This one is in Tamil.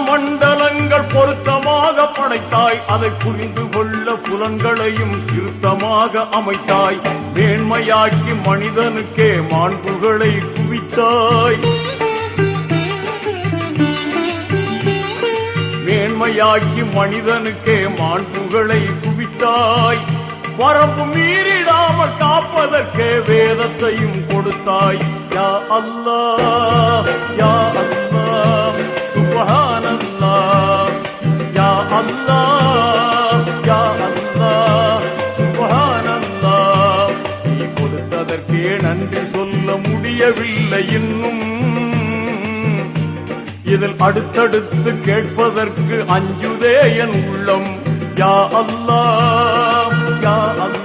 மண்டலங்கள் பொருத்தமாக படைத்தாய், அதை புரிந்து கொள்ள புலன்களையும் திருத்தமாக அமைத்தாய். மேன்மையாக்கி மனிதனுக்கே மாண்புகளை குவித்தாய். மேன்மையாக்கி மனிதனுக்கே மாண்புகளை குவித்தாய். வரம்பு மீறிடாமல் காப்பதற்கே வேதத்தையும் கொடுத்தாய். யா அல்லாஹ் யா அல்லாஹ் சுப்ஹானல்லாஹ். யா அல்லாஹ் யா அல்லாஹ் சுப்ஹானல்லாஹ். நீ கொடுத்ததற்கே நன்றி சொல்ல முடியவில்லை இன்னும். இதில் அடுத்தடுத்து கேட்பதற்கு அஞ்சுதே என் உள்ளம். யா அல்லாஹ் யா அல்லாஹ்.